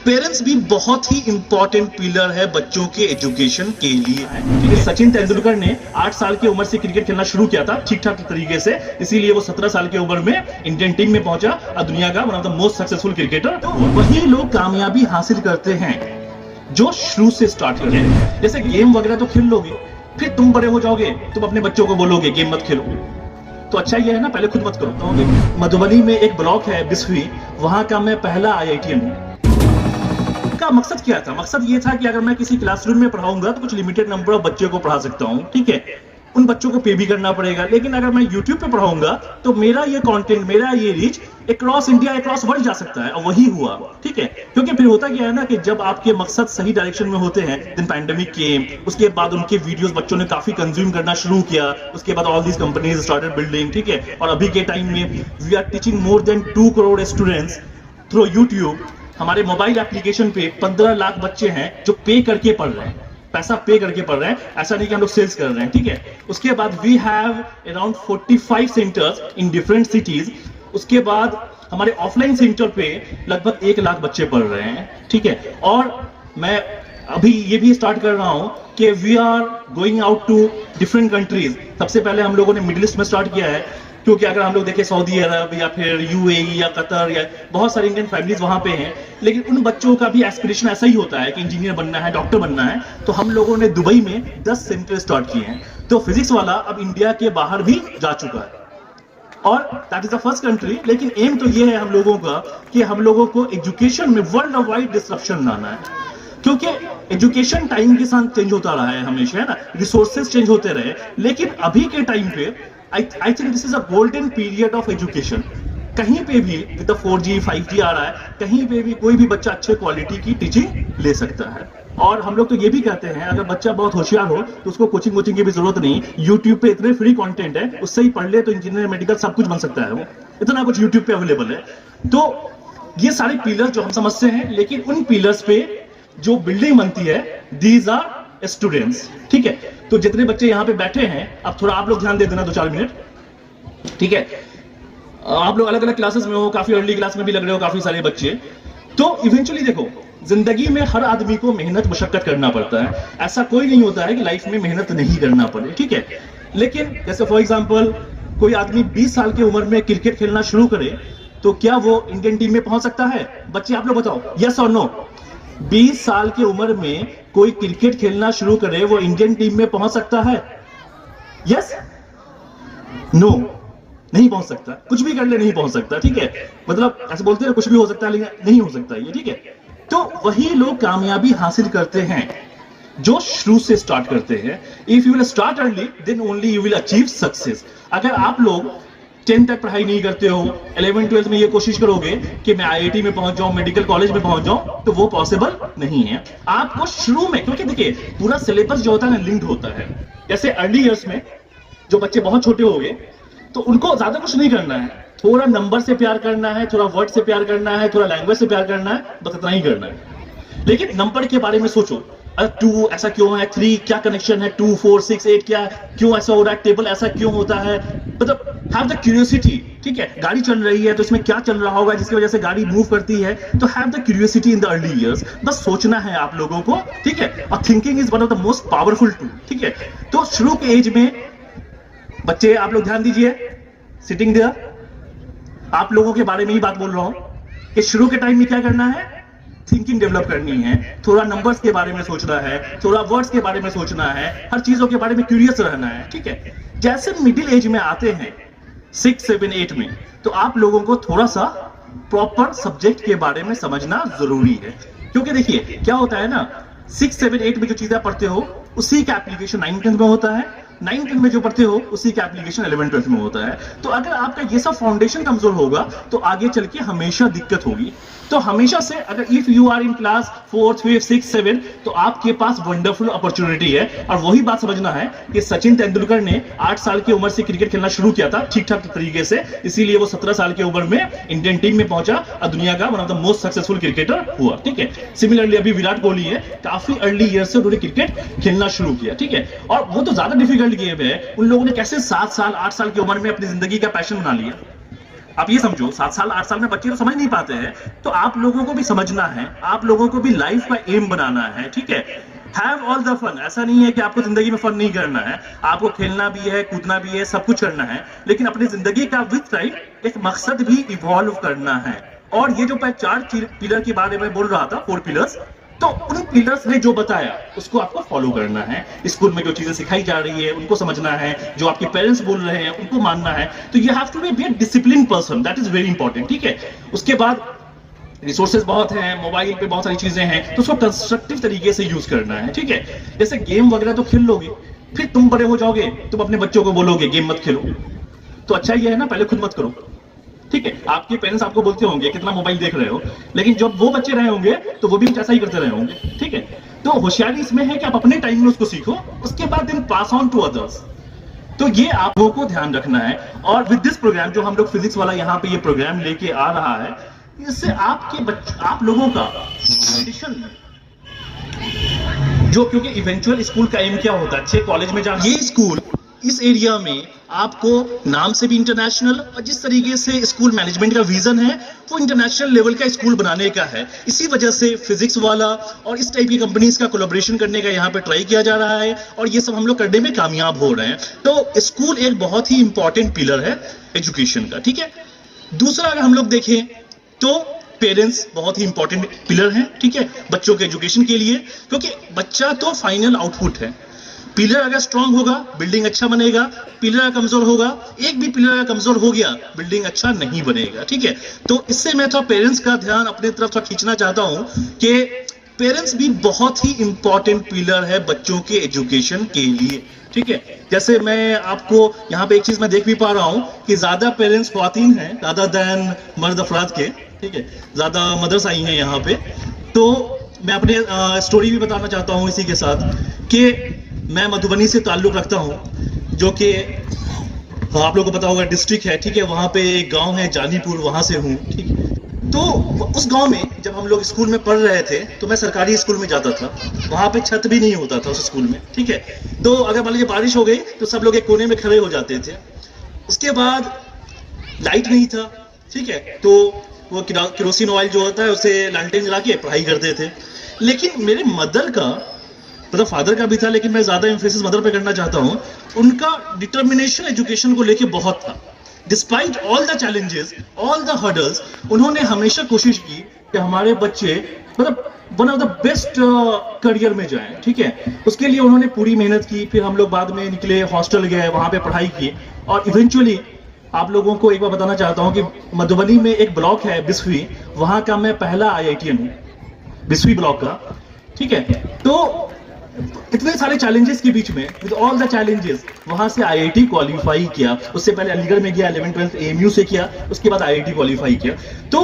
Parents भी बहुत ही important pillar है बच्चों के एजुकेशन के लिए। सचिन तेंदुलकर ने 8 साल की उम्र से क्रिकेट खेलना शुरू किया था ठीक ठाक तरीके से, इसीलिए वो 17 साल की उम्र में इंडियन टीम में पहुंचा और दुनिया का one of the most successful cricketer. तो वही लोग कामयाबी हासिल करते हैं जो शुरू से स्टार्ट करें। जैसे गेम वगैरह तो खेल लोगे, फिर तुम बड़े हो जाओगे, तुम अपने बच्चों को बोलोगे गेम मत खेलो, तो अच्छा ये है ना पहले खुद मत करो। तो मधुबनी में एक ब्लॉक है बिस्वी, वहां का मैं पहला IITian हूं। का मकसद क्या था? मकसद ये था कि अगर मैं किसी क्लासरूम में पढ़ाऊंगा तो कुछ लिमिटेड नंबर ऑफ बच्चों को पढ़ा सकता हूं, ठीक है, उन बच्चों को पे भी करना पड़ेगा। लेकिन अगर मैं YouTube पे पढ़ाऊंगा तो मेरा ये कंटेंट, मेरा ये reach across India, across world जा सकता है। और वही हुआ, ठीक है, क्योंकि फिर होता क्या है ना कि जब आपके मकसद सही डायरेक्शन में होते हैं, देन पैंडेमिक केम, उसके बाद उनके वीडियोस बच्चों ने काफी कंज्यूम करना शुरू किया, उसके बाद all these companies started building, ठीक है, और अभी के टाइम में we are teaching more than 2 crore students through YouTube। हमारे मोबाइल एप्लीकेशन पे 15 लाख बच्चे हैं जो पे करके पढ़ रहे हैं, पैसा पे करके पढ़ रहे हैं, ऐसा नहीं कि हम लोग सेल्स कर रहे हैं, ठीक है। उसके बाद we have around 45 centres in different cities. उसके बाद हमारे ऑफलाइन सेंटर पे लगभग 1 लाख बच्चे पढ़ रहे हैं, ठीक है। और मैं अभी ये भी स्टार्ट कर रहा हूं कि we are going out to different countries. सबसे पहले हम लोगों ने मिडिल ईस्ट में स्टार्ट किया है, क्योंकि अगर हम लोग देखें सऊदी अरब या फिर UAE या कतर या बहुत सारी इंडियन फैमिलीज वहां पे हैं, लेकिन उन बच्चों का भी एस्पिरेशन ऐसा ही होता है कि इंजीनियर बनना है, डॉक्टर बनना है। तो हम लोगों ने दुबई में 10 सेंटर स्टार्ट किए हैं। तो फिजिक्स वाला अब इंडिया के बाहर भी जा चुका है और that is the first country. लेकिन एम तो ये है हम लोगों का कि हम लोगों को एजुकेशन में वर्ल्ड वाइड डिस्ट्रप्शन लाना है, क्योंकि एजुकेशन टाइम के साथ चेंज होता रहा है हमेशा, है ना, रिसोर्सेज चेंज होते रहे। लेकिन अभी के टाइम पे I think this is a golden period of education. कहीं पे भी विद 4G 5G आ रहा है, कहीं पे भी कोई भी बच्चा अच्छे क्वालिटी की टीचिंग ले सकता है। और हम लोग तो ये भी कहते हैं अगर बच्चा बहुत होशियार हो तो उसको कोचिंग की भी जरूरत नहीं, YouTube पे इतने फ्री कंटेंट है, उससे ही पढ़ ले तो इंजीनियर, मेडिकल सब कुछ बन सकता है। वो इतना कुछ YouTube पे अवेलेबल है। तो ये सारे पिलर जो हम समझते हैं, लेकिन उन पिलर्स पे जो बिल्डिंग बनती है, दीज आर स्टूडेंट्स, ठीक है। तो जितने बच्चे यहाँ पे बैठे हैं, अब थोड़ा आप लोग ध्यान दे देना 2-4 मिनट, ठीक है। आप लोग अलग अलग क्लासेस में हो, काफी अर्ली क्लास में भी लग रहे हो काफी सारे बच्चे। तो इवेंचुअली देखो, जिंदगी में हर आदमी को मेहनत मशक्कत करना पड़ता है। ऐसा कोई नहीं होता है कि लाइफ में मेहनत नहीं करना पड़े, ठीक है। लेकिन जैसे फॉर एग्जांपल कोई आदमी 20 साल की उम्र में क्रिकेट खेलना शुरू करे तो क्या वो इंडियन टीम में पहुंच सकता है? बच्चे आप लोग बताओ, यस और नो। 20 साल की उम्र में कोई क्रिकेट खेलना शुरू करे, वो इंडियन टीम में पहुंच सकता है? यस, नो, नहीं पहुंच सकता। कुछ भी कर ले नहीं पहुंच सकता, ठीक है। मतलब ऐसे बोलते हैं कुछ भी हो सकता है लेकिन नहीं हो सकता ये, ठीक है। तो वही लोग कामयाबी हासिल करते हैं जो शुरू से स्टार्ट करते हैं। If you will start early then only you will achieve success. अगर आप लोग 10 तक पढ़ाई नहीं करते हो, 11-12 में ये कोशिश करोगे कि मैं IIT में पहुंच जाऊं, मेडिकल कॉलेज में पहुंच जाऊं, तो वो पॉसिबल नहीं है। आपको शुरू में, क्योंकि देखिए पूरा सिलेबस जो होता है ना लिंक्ड होता है। जैसे अर्ली ईयर्स में जो बच्चे बहुत छोटे हो गए तो उनको ज्यादा कुछ नहीं करना है, थोड़ा नंबर से प्यार करना है, थोड़ा वर्ड से प्यार करना है, थोड़ा लैंग्वेज से प्यार करना है, बस इतना ही करना है। लेकिन नंबर के बारे में सोचो, 2 ऐसा क्यों है, 3 क्या कनेक्शन है, 2, 4, 6, 8 क्या, क्यों ऐसा हो रहा है, टेबल ऐसा क्यों होता है, मतलब हैव द क्यूरियोसिटी, ठीक है। गाड़ी चल रही है तो इसमें क्या चल रहा होगा जिसकी वजह से गाड़ी मूव करती है, तो have the curiosity in the early years. बस सोचना है आप लोगों को, ठीक है। और thinking is one of the most powerful tool, ठीक है। तो शुरू के एज में बच्चे आप लोग ध्यान दीजिए, सिटिंग देयर, आप लोगों के बारे में ही बात बोल रहा हूं कि शुरू के टाइम में क्या करना है, थिंकिंग डेवलप करनी है, थोड़ा नंबर्स के बारे में सोचना है, थोड़ा वर्ड्स के बारे में सोचना है, हर चीजों के बारे में क्यूरियस रहना है, ठीक है। जैसे मिडिल एज में आते हैं 6, 7, 8 में, तो आप लोगों को थोड़ा सा प्रॉपर सब्जेक्ट के बारे में समझना जरूरी है। क्योंकि देखिए क्या होता है ना, 6, 7, 8 में जो चीजें पढ़ते हो उसी का एप्लीकेशन 9, 10 में होता है, 9, 10 में जो पढ़ते हो उसी का एप्लीकेशन 11, 12 में होता है। तो अगर आपका ये सब फाउंडेशन कमजोर होगा तो आगे चल के हमेशा दिक्कत होगी। तो हमेशा से अगर if you are in class 4, 5, 6, 7 तो आपके पास वंडरफुल अपॉर्चुनिटी है। और वही बात समझना है कि सचिन तेंदुलकर ने 8 साल की उम्र से क्रिकेट खेलना शुरू किया था ठीक ठाक तरीके से, इसीलिए वो 17 साल की उम्र में इंडियन टीम में पहुंचा और दुनिया का one of the most successful cricketer हुआ, ठीक है। सिमिलरली अभी विराट कोहली है, काफी अर्ली ईयर से उन्होंने क्रिकेट खेलना शुरू किया, ठीक है। और वो तो ज्यादा डिफिकल्ट गेम है, उन लोगों ने कैसे 7 साल 8 साल की उम्र में अपनी जिंदगी का पैशन बना लिया। आप ये समझो 7 साल 8 साल में बच्चे तो समझ नहीं पाते हैं, तो आप लोगों को भी समझना है, आप लोगों को भी लाइफ का एम बनाना है, ठीक है। हैव ऑल द फन, ऐसा नहीं है कि आपको जिंदगी में फन नहीं करना है, आपको खेलना भी है, कूदना भी है, सब कुछ करना है, लेकिन अपनी जिंदगी का विथ टाइम एक मकसद भी इवॉल्व करना है। और ये जो मैं 4 पिलर के बारे में बोल रहा था, 4 पिलर्स, तो उन पिलर्स ने जो बताया उसको आपको फॉलो करना है। स्कूल में जो चीजें सिखाई जा रही है उनको समझना है, जो आपके पेरेंट्स बोल रहे हैं उनको मानना है। तो you have to be a discipline person, that is very important, ठीक है। उसके बाद रिसोर्सेज बहुत हैं, मोबाइल पे बहुत सारी चीजें हैं, तो उसको कंस्ट्रक्टिव तरीके से यूज करना है, ठीक है। जैसे गेम वगैरह तो खेल लोगे, फिर तुम बड़े हो जाओगे, तुम अपने बच्चों को बोलोगे गेम मत खेलो, तो अच्छा ये है ना, पहले खुद मत करो, ठीक है। आपके पेरेंट्स आपको बोलते होंगे कितना मोबाइल देख रहे हो, लेकिन जब वो बच्चे रहे होंगे तो वो भी कुछ ऐसा ही करते रहे होंगे, ठीक है। तो होशियारी इसमें है कि आप अपने टाइम में उसको सीखो, उसके बाद then pass on to others. तो ये आप लोगों को ध्यान रखना है। और विद दिस प्रोग्राम जो हम लोग फिजिक्स वाला यहाँ पे ये प्रोग्राम लेके आ रहा है, इससे आप लोगों का एडिशन में जो, क्योंकि इवेंचुअल स्कूल का एम क्या होता है, अच्छे कॉलेज में जाना। ये स्कूल इस एरिया में आपको नाम से भी इंटरनेशनल, और जिस तरीके से स्कूल मैनेजमेंट का विजन है वो इंटरनेशनल लेवल का स्कूल बनाने का है। इसी वजह से फिजिक्स वाला और इस टाइप की कंपनीज का कोलैबोरेशन करने का यहाँ पे ट्राई किया जा रहा है, और ये सब हम लोग करने में कामयाब हो रहे हैं। तो स्कूल एक बहुत ही इंपॉर्टेंट पिलर है एजुकेशन का, ठीक है। दूसरा अगर हम लोग देखें तो पेरेंट्स बहुत ही इंपॉर्टेंट पिलर हैं, ठीक है, बच्चों के एजुकेशन के लिए, क्योंकि बच्चा तो फाइनल आउटपुट है। पिलर अगर स्ट्रांग होगा बिल्डिंग अच्छा बनेगा, पिलर कमजोर होगा, एक भी पिलर कमजोर हो गया बिल्डिंग अच्छा नहीं बनेगा, ठीक है। तो इससे मैं थोड़ा पेरेंट्स का ध्यान अपने तरफ थोड़ा खींचना चाहता हूं कि पेरेंट्स भी बहुत ही इंपॉर्टेंट पिलर है बच्चों के एजुकेशन के लिए, ठीक है। जैसे मैं आपको यहाँ पे एक चीज मैं देख भी पा रहा हूँ कि ज्यादा पेरेंट्स ख्वातीन हैं ज्यादा देन मर्द अफराद के, ठीक है, ज्यादा मदर्स आई हैं यहाँ पे। तो मैं अपने स्टोरी भी बताना चाहता हूँ इसी के साथ कि मैं मधुबनी से ताल्लुक रखता हूँ, जो कि आप लोगों को पता होगा डिस्ट्रिक्ट है, ठीक है। वहाँ पे एक गांव है जानीपुर, वहाँ से हूँ, ठीक है। तो उस गांव में जब हम लोग स्कूल में पढ़ रहे थे तो मैं सरकारी स्कूल में जाता था, वहाँ पे छत भी नहीं होता था उस स्कूल में, ठीक है। तो अगर मान लीजिए बारिश हो गई तो सब लोग एक कोने में खड़े हो जाते थे। उसके बाद लाइट नहीं था, ठीक है, तो वो केरोसिन ऑयल जो होता है उसे लालटेन जला के पढ़ाई करते थे। लेकिन मेरे मदर का, मतलब फादर का भी था, लेकिन मैं ज्यादा एम्फेसिस मदर पे करना चाहता हूँ, उनका डिटर्मिनेशन एजुकेशन को लेके बहुत था। Despite all the challenges, all the hurdles, उन्होंने हमेशा कोशिश की कि हमारे बच्चे मतलब one of the best career में जाएं, ठीक है। उसके लिए उन्होंने पूरी मेहनत की। फिर हम लोग बाद में निकले, हॉस्टल गए, वहां पे पढ़ाई की, और इवेंचुअली आप लोगों को एक बार बताना चाहता हूँ कि मधुबनी में एक ब्लॉक है बिस्वी, वहां का मैं पहला IITian हूँ, बिस्वी ब्लॉक का, ठीक है। तो इतने सारे चैलेंजेस के बीच में, विद ऑल द चैलेंजेस, वहां से IIT क्वालिफाई किया। उससे पहले अलीगढ़ में गया, 11th 12th AMU से किया, उसके बाद IIT क्वालिफाई किया। तो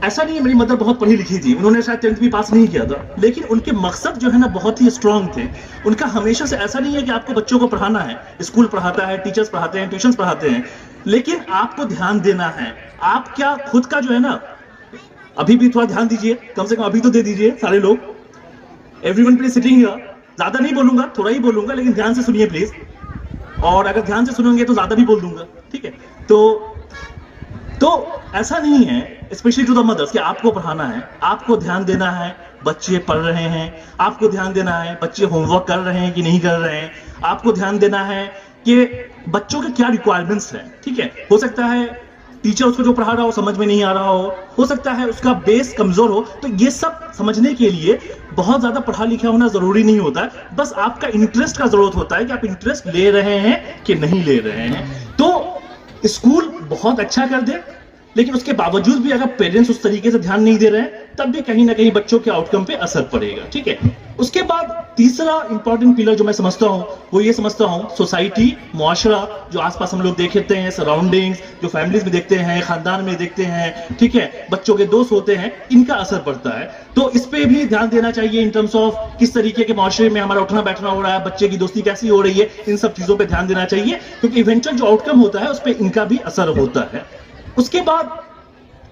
ऐसा नहीं है, मेरी मदर बहुत पढ़ी लिखी थी, उन्होंने शायद 10th भी पास नहीं किया था, लेकिन उनके मकसद जो है ना बहुत ही स्ट्रांग थे। उनका हमेशा से ऐसा नहीं है कि आपको बच्चों को पढ़ाना है, स्कूल पढ़ाता है, टीचर्स पढ़ाते हैं, ट्यूशंस पढ़ाते हैं, लेकिन आपको ध्यान देना है। आप क्या खुद का जो है ना, अभी भी थोड़ा ध्यान दीजिए, कम से कम अभी तो दे दीजिए सारे लोग। एवरीवन प्लीज सिटिंग हियर, ज्यादा नहीं बोलूंगा, थोड़ा ही बोलूंगा, लेकिन ध्यान से सुनिए प्लीज। और अगर ध्यान से सुनेंगे तो ज्यादा भी बोल दूंगा, ठीक है। तो ऐसा नहीं है, स्पेशली टू द मदर्स, कि आपको पढ़ाना है, आपको ध्यान देना है बच्चे पढ़ रहे हैं, आपको ध्यान देना है बच्चे होमवर्क कर रहे हैं कि नहीं कर रहे हैं, आपको ध्यान देना है कि बच्चों के क्या रिक्वायरमेंट्स हैं, ठीक है। हो सकता है टीचर उसको जो पढ़ा रहा हो समझ में नहीं आ रहा हो सकता है उसका बेस कमजोर हो। तो ये सब समझने के लिए बहुत ज्यादा पढ़ा लिखा होना जरूरी नहीं होता है, बस आपका इंटरेस्ट का जरूरत होता है कि आप इंटरेस्ट ले रहे हैं कि नहीं ले रहे हैं। तो स्कूल बहुत अच्छा कर दे, लेकिन उसके बावजूद भी अगर पेरेंट्स उस तरीके से ध्यान नहीं दे रहे हैं, तब भी कहीं ना कहीं बच्चों के आउटकम पे असर पड़ेगा, ठीक है। उसके बाद तीसरा इंपॉर्टेंट पिलर जो मैं समझता हूं वो ये समझता हूं, सोसाइटी, मुआशरा, जो आसपास हम लोग देखते हैं, सराउंडिंग्स, जो फैमिलीज में देखते हैं, खानदान में देखते हैं, ठीक है, बच्चों के दोस्त होते हैं, इनका असर पड़ता है। तो इस पे भी ध्यान देना चाहिए इन टर्म्स ऑफ किस तरीके के मुआशरे में हमारा उठना बैठना हो रहा है, बच्चे की दोस्ती कैसी हो रही है, इन सब चीजों पे ध्यान देना चाहिए, क्योंकि इवेंचुअल जो आउटकम होता है उस पर इनका भी असर होता है। उसके बाद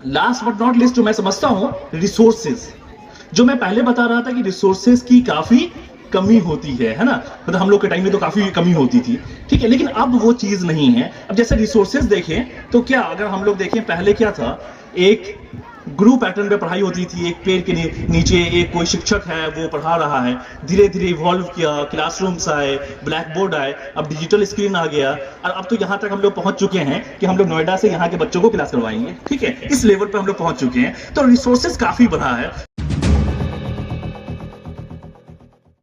लास्ट बट नॉट लिस्ट जो मैं समझता हूं, रिसोर्सेज, जो मैं पहले बता रहा था कि रिसोर्सेज की काफी कमी होती है ना, मतलब हम लोग के टाइम में तो काफी कमी होती थी, ठीक है, लेकिन अब वो चीज नहीं है। अब जैसे रिसोर्सेज देखें तो क्या, अगर हम लोग देखें पहले क्या था, एक ग्रुप पैटर्न पे पढ़ाई होती थी, एक पेड़ के नीचे एक कोई शिक्षक है वो पढ़ा रहा है, धीरे धीरे इवॉल्व किया, क्लासरूम्स आए, ब्लैक बोर्ड आए, अब डिजिटल स्क्रीन आ गया, और अब तो यहाँ तक हम लोग पहुंच चुके हैं कि हम लोग नोएडा से यहाँ के बच्चों को क्लास करवाएंगे, ठीक है, इस लेवल पे हम लोग पहुंच चुके हैं। तो रिसोर्सेज काफी बढ़ा है।